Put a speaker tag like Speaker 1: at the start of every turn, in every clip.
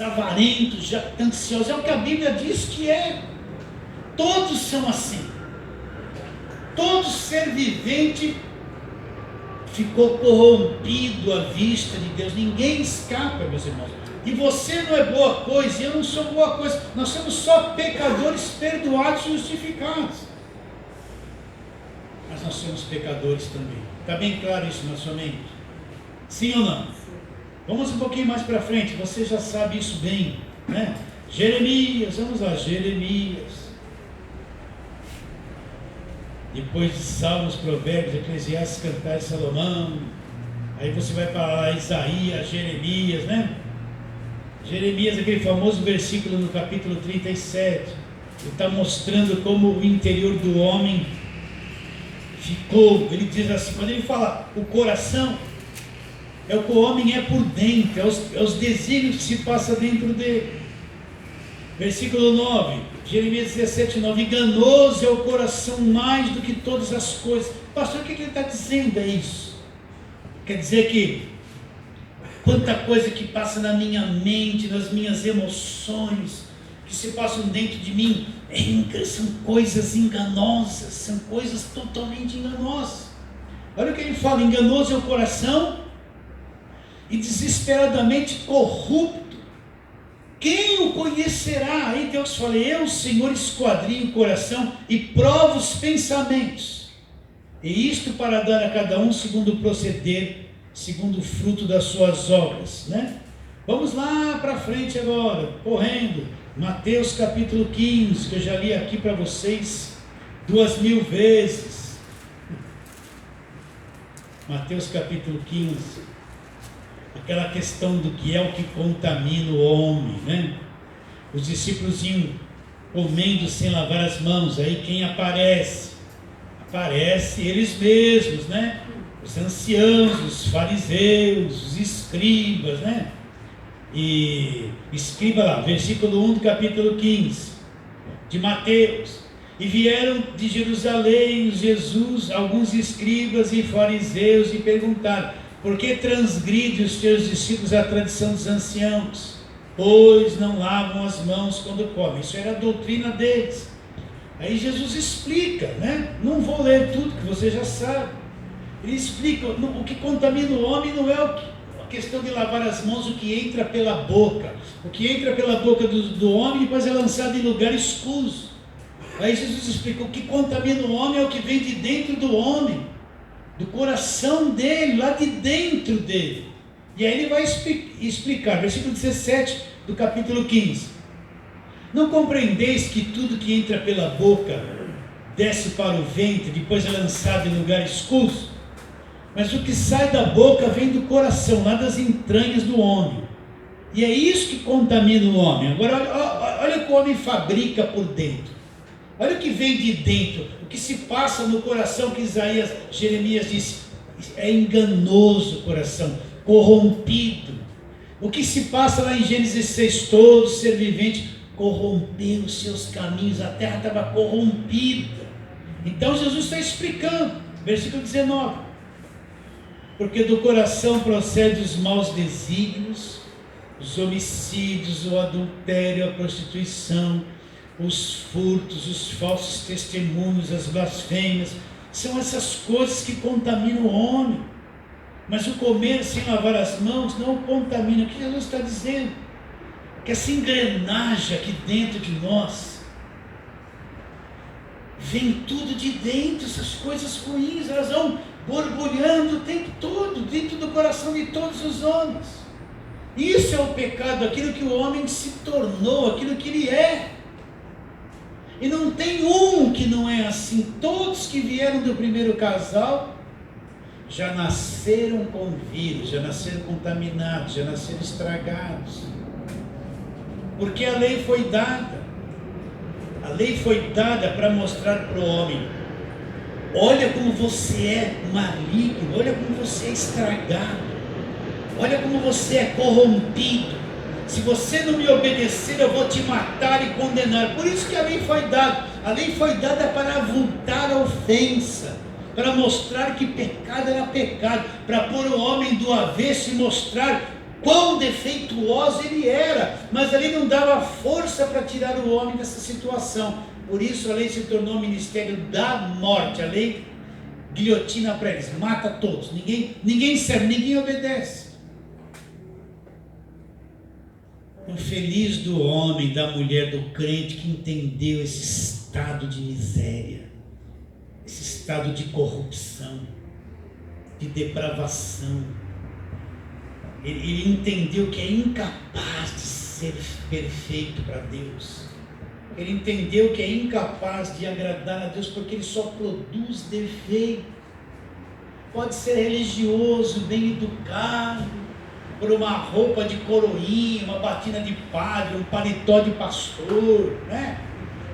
Speaker 1: avarentos, jactanciosos. É o que a Bíblia diz que é. Todos são assim. Todo ser vivente ficou corrompido à vista de Deus. Ninguém escapa, meus irmãos. E você não é boa coisa, e eu não sou boa coisa. Nós somos só pecadores perdoados e justificados. Mas nós somos pecadores também. Está bem claro isso na sua mente? Sim ou não? Vamos um pouquinho mais para frente. Você já sabe isso bem, né? Jeremias, vamos lá, Jeremias. Depois de Salmos, Provérbios, Eclesiastes, Cantares, Salomão. Aí você vai para Isaías, Jeremias, né? Jeremias, aquele famoso versículo no capítulo 37. Ele está mostrando como o interior do homem ficou. Ele diz assim, quando ele fala o coração, é o que o homem é por dentro, é os desígnios que se passa dentro dele. Versículo 9, Jeremias 17, 9, enganoso é o coração mais do que todas as coisas. Pastor, o que ele está dizendo é isso? Quer dizer que quanta coisa que passa na minha mente, nas minhas emoções, que se passam dentro de mim, são coisas enganosas, são coisas totalmente enganosas. Olha o que ele fala, enganoso é o coração e desesperadamente corrupto. Quem o conhecerá? Aí Deus fala, eu, Senhor, esquadrinho o coração e provo os pensamentos. E isto para dar a cada um segundo o proceder, segundo o fruto das suas obras, né? Vamos lá para frente agora, correndo. Mateus capítulo 15, que eu já li aqui para vocês 2000 vezes. Mateus capítulo 15. Aquela questão do que é o que contamina o homem, né? Os discípulos iam comendo sem lavar as mãos. Aí quem aparece? Aparece eles mesmos, né? Os anciãos, os fariseus, os escribas, né? E escriba lá, versículo 1 do capítulo 15 de Mateus. E vieram de Jerusalém Jesus, alguns escribas e fariseus, e perguntaram: por que transgride os teus discípulos a tradição dos anciãos? Pois não lavam as mãos quando comem. Isso era a doutrina deles. Aí Jesus explica, né? Não vou ler tudo que você já sabe. Ele explica, o que contamina o homem não é a questão de lavar as mãos, o que entra pela boca. O que entra pela boca do homem depois é lançado em lugar escuso. Aí Jesus explica, o que contamina o homem é o que vem de dentro do homem, do coração dele, lá de dentro dele. E aí ele vai explicar, versículo 17 do capítulo 15. Não compreendeis que tudo que entra pela boca desce para o ventre, depois é lançado em lugar escuso? Mas o que sai da boca vem do coração, lá das entranhas do homem. E é isso que contamina o homem. Agora olha o que o homem fabrica por dentro. Olha o que vem de dentro, o que se passa no coração, que Jeremias disse, é enganoso o coração, corrompido. O que se passa lá em Gênesis 6, todo ser vivente corrompeu os seus caminhos, a terra estava corrompida. Então Jesus está explicando, versículo 19, porque do coração procedem os maus desígnios, os homicídios, o adultério, a prostituição, os furtos, os falsos testemunhos, as blasfêmias. São essas coisas que contaminam o homem. Mas o comer sem lavar as mãos não o contamina. O que Jesus está dizendo? Que essa engrenagem aqui dentro de nós, vem tudo de dentro, essas coisas ruins, elas vão borbulhando o tempo todo, dentro do coração de todos os homens. Isso é o pecado, aquilo que o homem se tornou, aquilo que ele é. E não tem um que não é assim. Todos que vieram do primeiro casal já nasceram com vírus, já nasceram contaminados, já nasceram estragados. Porque a lei foi dada. A lei foi dada para mostrar para o homem: olha como você é maligno, olha como você é estragado, olha como você é corrompido. Se você não me obedecer, eu vou te matar e condenar. Por isso que a lei foi dada. A lei foi dada para avultar a ofensa, para mostrar que pecado era pecado, para pôr o homem do avesso e mostrar quão defeituoso ele era, mas a lei não dava força para tirar o homem dessa situação. Por isso a lei se tornou o ministério da morte. A lei guilhotina para eles, mata todos, ninguém serve, ninguém obedece. O feliz do homem, da mulher, do crente que entendeu esse estado de miséria, esse estado de corrupção, de depravação. Ele entendeu que é incapaz de ser perfeito para Deus. Ele entendeu que é incapaz de agradar a Deus porque ele só produz defeito. Pode ser religioso, bem educado, por uma roupa de coroinha, uma batina de padre, um paletó de pastor, né?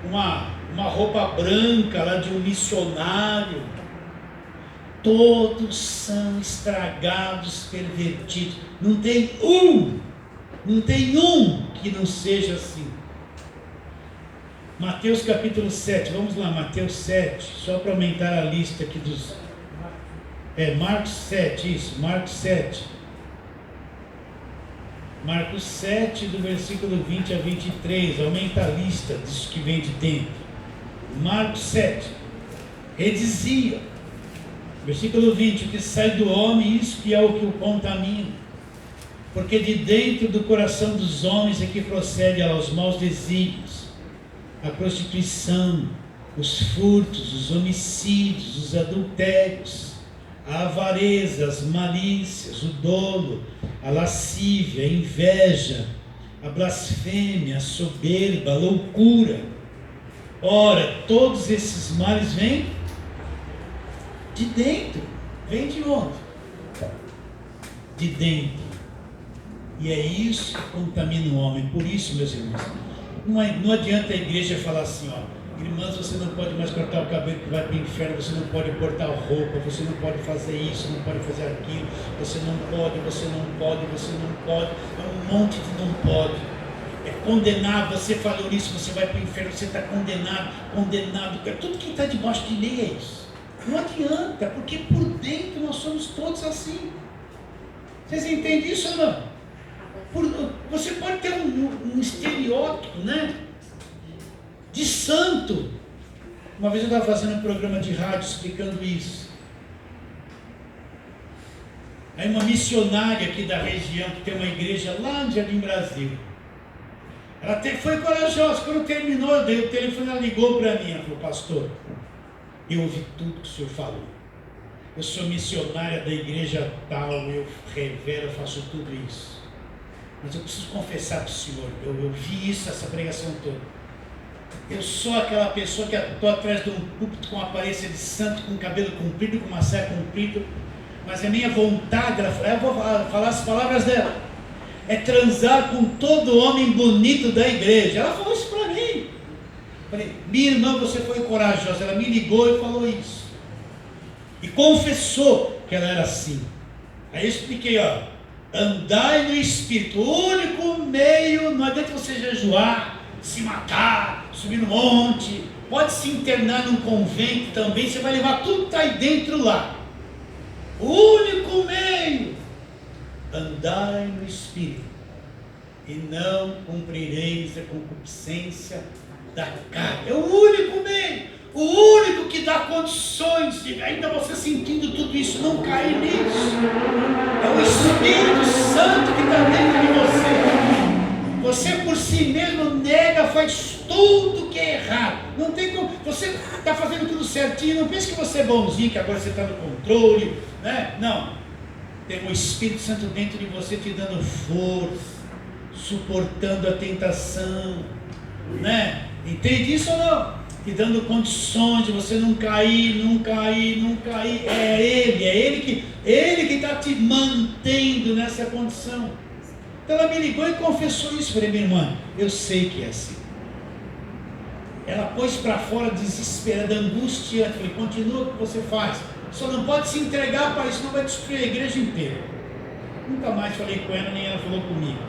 Speaker 1: Uma roupa branca lá de um missionário. Todos são estragados, pervertidos. Não tem um que não seja assim. Mateus capítulo 7, vamos lá, Mateus 7, só para aumentar a lista aqui dos... Marcos 7, isso, Marcos 7. Marcos 7, do versículo 20 a 23, aumenta a lista disso que vem de dentro. Marcos 7, ele dizia, versículo 20, o que sai do homem, isso que é o que o contamina. Porque de dentro do coração dos homens é que procede aos maus desígnios, a prostituição, os furtos, os homicídios, os adultérios, a avareza, as malícias, o dolo, a lascívia, a inveja, a blasfêmia, a soberba, a loucura. Ora, todos esses males vêm de dentro. Vem de onde? De dentro. E é isso que contamina o homem. Por isso, meus irmãos, não adianta a igreja falar assim, irmãs, você não pode mais cortar o cabelo que vai para o inferno, você não pode cortar a roupa, você não pode fazer isso, não pode fazer aquilo, você não pode. É um monte de não pode. É condenado, você falou isso, você vai para o inferno, você está condenado. Tudo que está debaixo de lei é isso. Não adianta, porque por dentro nós somos todos assim. Vocês entendem isso ou não? Você pode ter um estereótipo, né? De santo. Uma vez eu estava fazendo um programa de rádio explicando isso. Aí uma missionária aqui da região, que tem uma igreja lá no Jardim Brasil, ela foi corajosa. Quando terminou, eu dei o telefone, ela ligou para mim, ela falou, pastor, eu ouvi tudo que o senhor falou. Eu sou missionária da igreja tal, eu revelo, eu faço tudo isso. Mas eu preciso confessar para o senhor, eu vi isso, essa pregação toda. Eu sou aquela pessoa que estou atrás de um púlpito com aparência de santo, com cabelo comprido, com uma saia comprida, mas a minha vontade, eu vou falar as palavras dela, é transar com todo homem bonito da igreja. Ela falou isso para mim. Falei, minha irmã, você foi corajosa. Ela me ligou e falou isso. E confessou que ela era assim. Aí eu expliquei, andai no Espírito. O único meio, não adianta você jejuar, se matar, subir no monte, pode se internar num convento também, você vai levar tudo que está aí dentro lá. O único meio, andai no Espírito, e não cumprireis a concupiscência da carne. É o único meio, o único que dá condições de, ainda você sentindo tudo isso, não cair nisso. É o Espírito Santo que está dentro de você. Você por si mesmo nega, faz tudo que é errado. Não tem como. Você está fazendo tudo certinho. Não pense que você é bonzinho, que agora você está no controle, né? Não. Tem o Espírito Santo dentro de você te dando força, suportando a tentação, né? Entende isso ou não? Te dando condições de você não cair. É Ele que está te mantendo nessa condição. Então ela me ligou e confessou isso. Falei, minha irmã, eu sei que é assim. Ela pôs para fora desesperada, angustiante. Falei, continua o que você faz. Só não pode se entregar para isso, não vai destruir a igreja inteira. Nunca mais falei com ela, nem ela falou comigo.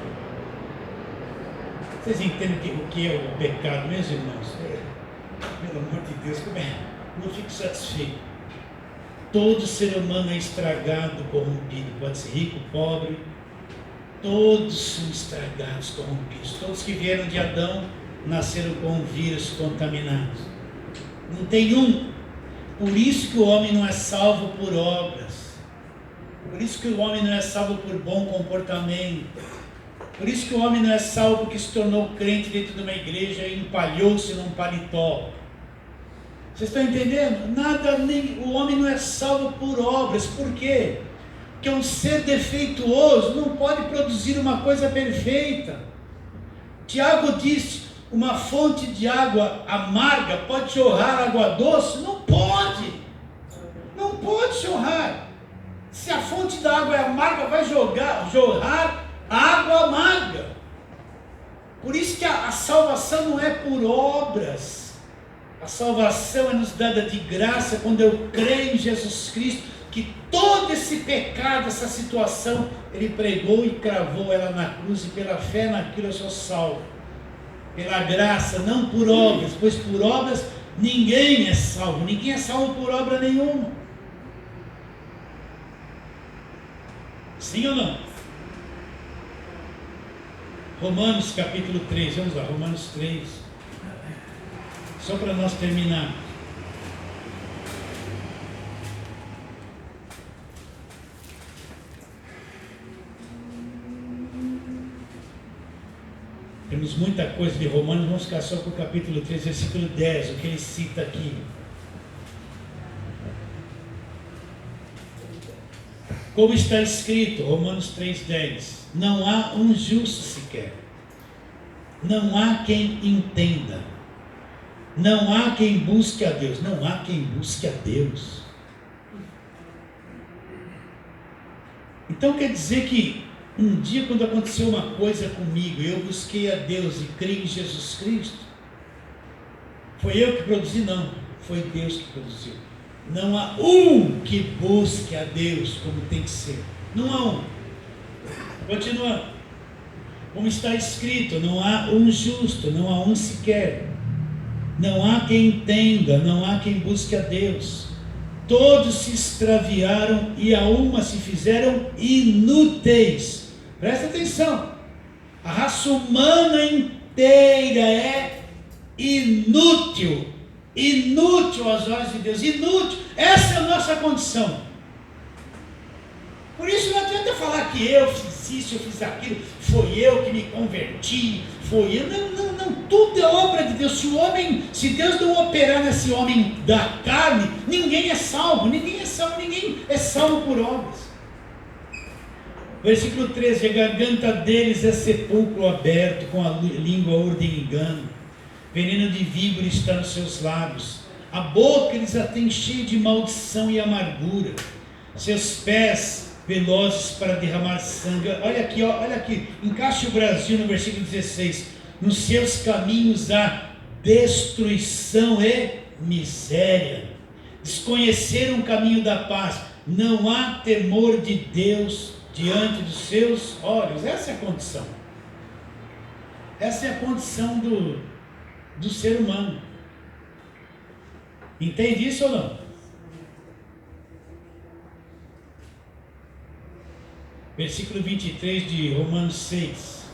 Speaker 1: Vocês entendem o que é o pecado, meus irmãos? Pelo amor de Deus, como é? Não fico satisfeito. Todo ser humano é estragado, corrompido. Pode ser rico, pobre, Todos são estragados, corrompidos. Todos que vieram de Adão nasceram com um vírus contaminados. Não tem um. Por isso que o homem não é salvo por obras. Por isso que o homem não é salvo por bom comportamento. Por isso que o homem não é salvo porque se tornou crente dentro de uma igreja e empalhou-se num paletó. Vocês estão entendendo? O homem não é salvo por obras. Por quê? Porque um ser defeituoso não pode produzir uma coisa perfeita. Tiago disse: uma fonte de água amarga pode jorrar água doce? Não pode. Não pode jorrar. Se a fonte da água é amarga, vai jorrar água amarga. Por isso que a salvação não é por obras. A salvação é nos dada de graça quando eu creio em Jesus Cristo, que todo esse pecado, essa situação, Ele pregou e cravou ela na cruz, e pela fé naquilo eu sou salvo. Pela graça, não por obras, pois por obras ninguém é salvo. Ninguém é salvo por obra nenhuma. Sim ou não? Romanos capítulo 3, vamos lá, Romanos 3. Só para nós terminar. Temos muita coisa de Romanos, vamos ficar só com o capítulo 3, versículo 10, o que ele cita aqui. Como está escrito, Romanos 3,10: não há um justo sequer, não há quem entenda, não há quem busque a Deus, não há quem busque a Deus. Então quer dizer que um dia, quando aconteceu uma coisa comigo, eu busquei a Deus e criei em Jesus Cristo, foi eu que produzi? Não, foi Deus que produziu. Não há um que busque a Deus como tem que ser. Não há um. Continuando. Como está escrito, não há um justo, não há um sequer. Não há quem entenda, não há quem busque a Deus. Todos se extraviaram e a uma se fizeram inúteis. Presta atenção. A raça humana inteira é inútil. Inútil aos olhos de Deus. Inútil. Essa é a nossa condição. Por isso não adianta falar que eu fiz isso, eu fiz aquilo, foi eu que me converti, foi eu. Não, tudo é obra de Deus. Se Deus não operar nesse homem da carne, ninguém é salvo, ninguém é salvo por obras. Versículo 13: a garganta deles é sepulcro aberto, com a língua urdem engano, veneno de víbora está nos seus lábios, a boca eles a têm cheia de maldição e amargura, seus pés velozes para derramar sangue. Olha aqui, encaixe o Brasil no versículo 16: nos seus caminhos há destruição e miséria, desconheceram o caminho da paz, não há temor de Deus diante dos seus olhos. Essa é a condição. Essa é a condição do ser humano. Entende isso ou não? Versículo 23 de Romanos 6.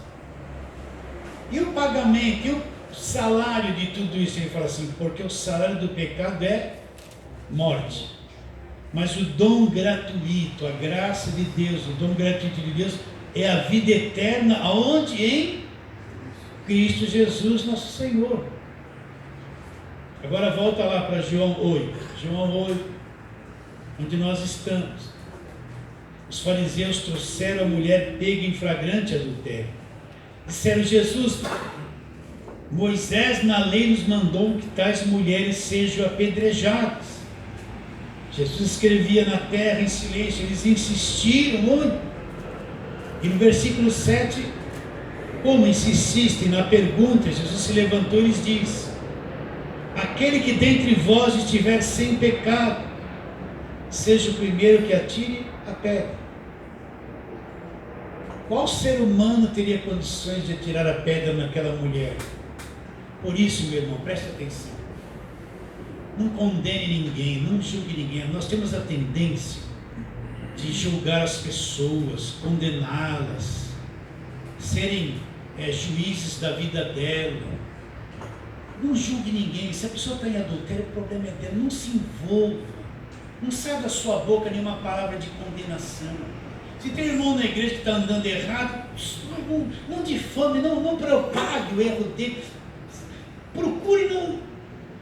Speaker 1: E o pagamento, e o salário de tudo isso? Ele fala assim: porque o salário do pecado é morte, mas o dom gratuito, a graça de Deus, o dom gratuito de Deus é a vida eterna. Aonde? Em Cristo Jesus nosso Senhor. Agora volta lá para João 8. João 8, onde nós estamos. Os fariseus trouxeram a mulher pega em flagrante adultério. Disseram: Jesus, Moisés na lei nos mandou que tais mulheres sejam apedrejadas. Jesus escrevia na terra em silêncio. Eles insistiram muito. E no versículo 7, como insistem na pergunta, Jesus se levantou e lhes disse: aquele que dentre vós estiver sem pecado, seja o primeiro que atire a pedra. Qual ser humano teria condições de atirar a pedra naquela mulher? Por isso, meu irmão, preste atenção. Não condene ninguém, não julgue ninguém. Nós temos a tendência de julgar as pessoas, condená-las. serem juízes da vida dela. Não julgue ninguém. Se a pessoa está em adultério, o problema é dela. Não se envolva. Não sai da sua boca nenhuma palavra de condenação. Se tem irmão na igreja que está andando errado, não difame, não propague o erro dele. Procure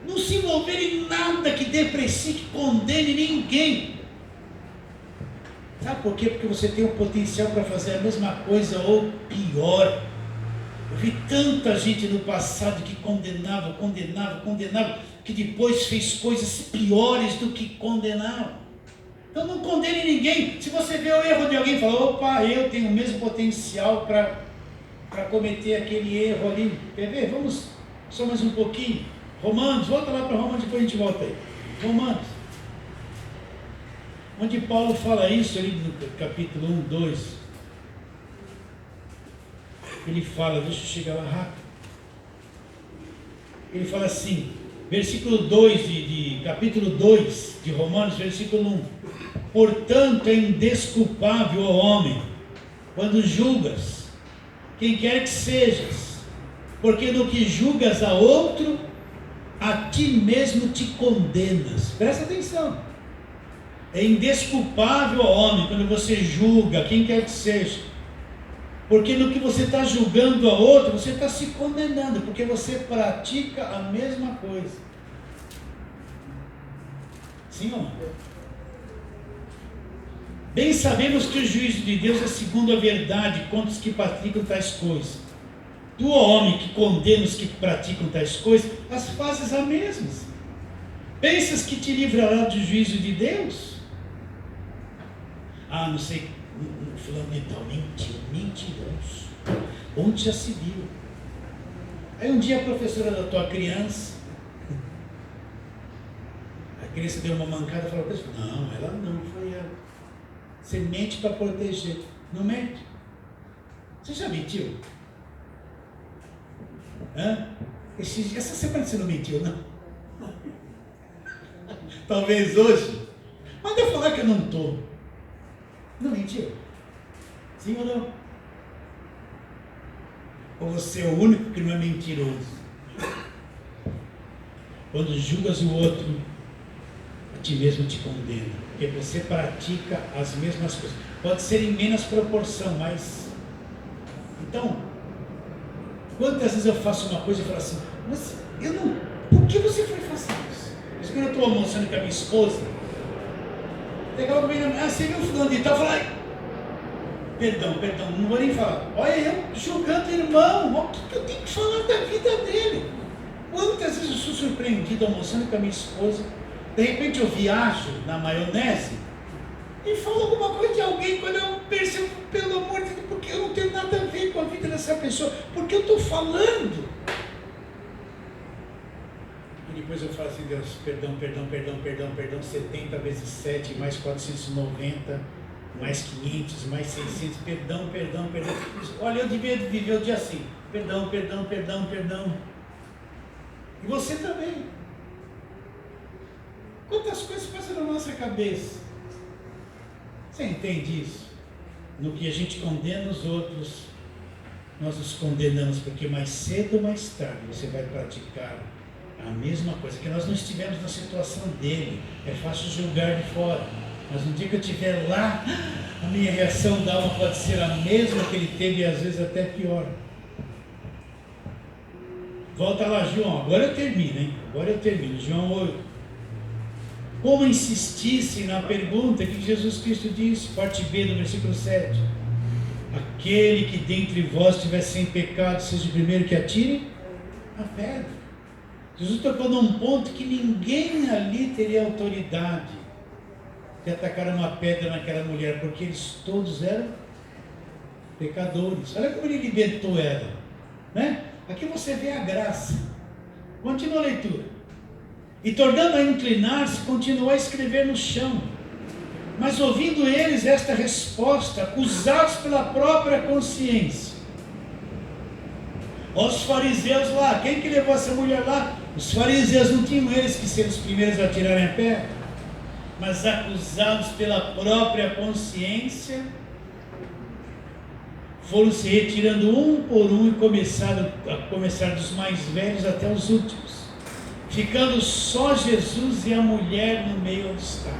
Speaker 1: não se envolver em nada que deprecie, que condene ninguém. Sabe por quê? Porque você tem o potencial para fazer a mesma coisa ou pior. Eu vi tanta gente no passado que condenava, que depois fez coisas piores do que condenava. Então não condene ninguém. Se você vê o erro de alguém e fala, opa, eu tenho o mesmo potencial para cometer aquele erro ali. Quer ver? Vamos só mais um pouquinho. Romanos, volta lá para Romanos, depois a gente volta aí. Romanos. Onde Paulo fala isso ali no capítulo 1, 2. Ele fala, deixa eu chegar lá rápido. Ele fala assim, versículo 2 de capítulo 2 de Romanos, versículo 1. Portanto, é indesculpável o homem, quando julgas, quem quer que sejas, porque no que julgas a outro, a ti mesmo te condenas. Presta atenção. É indesculpável o homem, quando você julga, quem quer que seja, porque no que você está julgando a outro, você está se condenando, porque você pratica a mesma coisa. Sim ou não? Bem sabemos que o juízo de Deus é segundo a verdade contra os que praticam tais coisas. Tu, homem, que condena os que praticam tais coisas, as fazes as mesmas. Pensas que te livrará do juízo de Deus? Ah, não sei, fulano de tal, mentiroso. Onde já se viu? Aí um dia a professora da tua criança, a criança deu uma mancada e falou, não, ela não, foi ela. Você mente para proteger. Não mente. Você já mentiu? Essa semana você não mentiu, não? Talvez hoje. Mas eu falar que eu não estou. Não mentiu? Sim ou não? Ou você é o único que não é mentiroso? Quando julgas o outro, a ti mesmo te condena. Porque você pratica as mesmas coisas. Pode ser em menos proporção, mas... Então, quantas vezes eu faço uma coisa e falo assim, mas eu não... Por que você foi fazer isso? Mas quando eu estou almoçando com a minha esposa, legal, você viu o fulano de tal, eu falo, perdão, não vou nem falar. Olha, eu julgando irmão, o que eu tenho que falar da vida dele? Quantas vezes eu sou surpreendido almoçando com a minha esposa, de repente eu viajo na maionese e falo alguma coisa de alguém, quando eu percebo, pelo amor de Deus, porque eu não tenho nada a ver com a vida dessa pessoa, porque eu estou falando. E depois eu falo assim, Deus, perdão, 70 vezes 7, mais 490, mais 500, mais 600, perdão. Olha, eu devia viver o dia assim, perdão. E você também. Quantas coisas passam na nossa cabeça? Você entende isso? No que a gente condena os outros, nós nos condenamos, porque mais cedo ou mais tarde você vai praticar a mesma coisa, que nós não estivemos na situação dele. É fácil julgar de fora, mas no dia que eu estiver lá, a minha reação da alma pode ser a mesma que ele teve e às vezes até pior. Volta lá, João, agora eu termino, João 8. Como insistisse na pergunta que Jesus Cristo disse, parte B do versículo 7. Aquele que dentre vós estiver sem pecado, seja o primeiro que atire a pedra. Jesus tocou num ponto que ninguém ali teria autoridade de atacar uma pedra naquela mulher, porque eles todos eram pecadores. Olha como ele libertou ela, né? Aqui você vê a graça. Continua a leitura. E tornando a inclinar-se, continuou a escrever no chão. Mas ouvindo eles esta resposta, acusados pela própria consciência. Os fariseus lá, quem que levou essa mulher lá? Os fariseus, não tinham eles que ser os primeiros a tirarem a pedra? Mas acusados pela própria consciência, foram se retirando um por um e começar dos mais velhos até os últimos, ficando só Jesus e a mulher no meio onde está.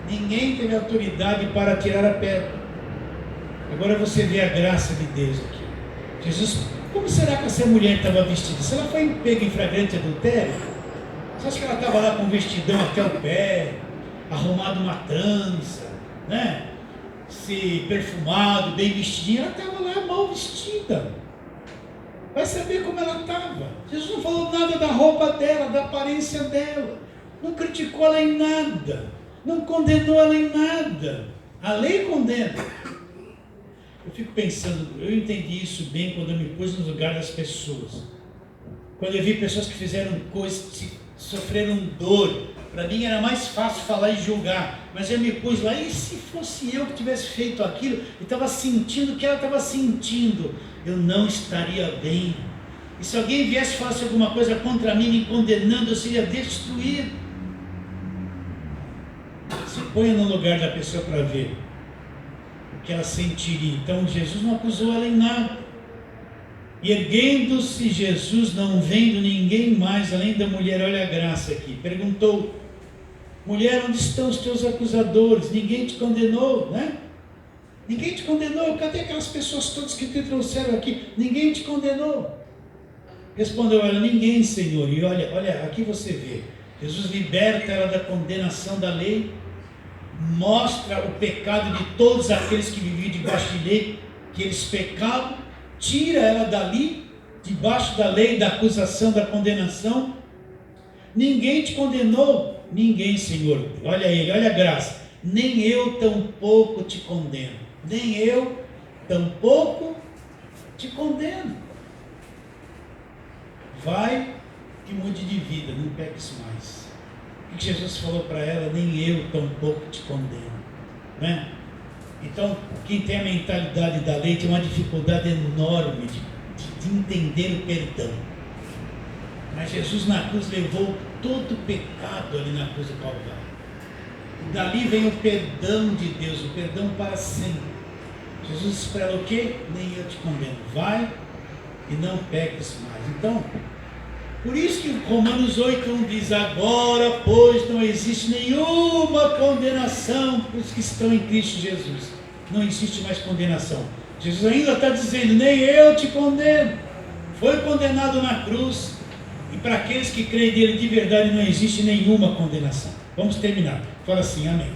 Speaker 1: Ninguém teve autoridade para tirar a pedra. Agora você vê a graça de Deus aqui. Jesus, como será que essa mulher estava vestida? Se ela foi pega em flagrante adultério, você acha que ela estava lá com um vestidão até o pé, arrumado uma trança, né? Se perfumado, bem vestidinha? Ela estava lá mal vestida. Vai saber como ela estava. Jesus não falou nada da roupa dela, da aparência dela, não criticou ela em nada, não condenou ela em nada. A lei condena. Eu fico pensando, eu entendi isso bem quando eu me pus no lugar das pessoas. Quando eu vi pessoas que fizeram coisas, sofreram dor, para mim era mais fácil falar e julgar, mas eu me pus lá, e se fosse eu que tivesse feito aquilo, e estava sentindo o que ela estava sentindo, eu não estaria bem. E se alguém viesse e falasse alguma coisa contra mim, me condenando, eu seria destruído. Se ponha no lugar da pessoa para ver o que ela sentiria. Então Jesus não acusou ela em nada. E erguendo-se Jesus, não vendo ninguém mais além da mulher, olha a graça aqui, perguntou: mulher, onde estão os teus acusadores? Ninguém te condenou, né? Ninguém te condenou? Cadê aquelas pessoas todas que te trouxeram aqui? Ninguém te condenou? Respondeu ela: ninguém, Senhor. E olha, aqui você vê, Jesus liberta ela da condenação da lei, mostra o pecado de todos aqueles que viviam debaixo de lei, que eles pecavam, tira ela dali, debaixo da lei, da acusação, da condenação. Ninguém te condenou? Ninguém, Senhor. Olha ele, olha a graça. Nem eu tampouco te condeno. Nem eu tampouco te condeno. Vai e mude de vida, não peques mais. O que Jesus falou para ela? Nem eu tampouco te condeno, né? Então, quem tem a mentalidade da lei tem uma dificuldade enorme de entender o perdão. Mas Jesus na cruz levou todo o pecado ali na cruz do Calvário. E dali vem o perdão de Deus, o perdão para sempre. Jesus disse para ela o quê? Nem eu te condeno. Vai e não peques mais. Então, por isso que Romanos 8:1 diz: agora, pois, não existe nenhuma condenação para os que estão em Cristo Jesus. Não existe mais condenação. Jesus ainda está dizendo: nem eu te condeno. Foi condenado na cruz. E para aqueles que creem nele de verdade não existe nenhuma condenação. Vamos terminar. Fala assim, amém.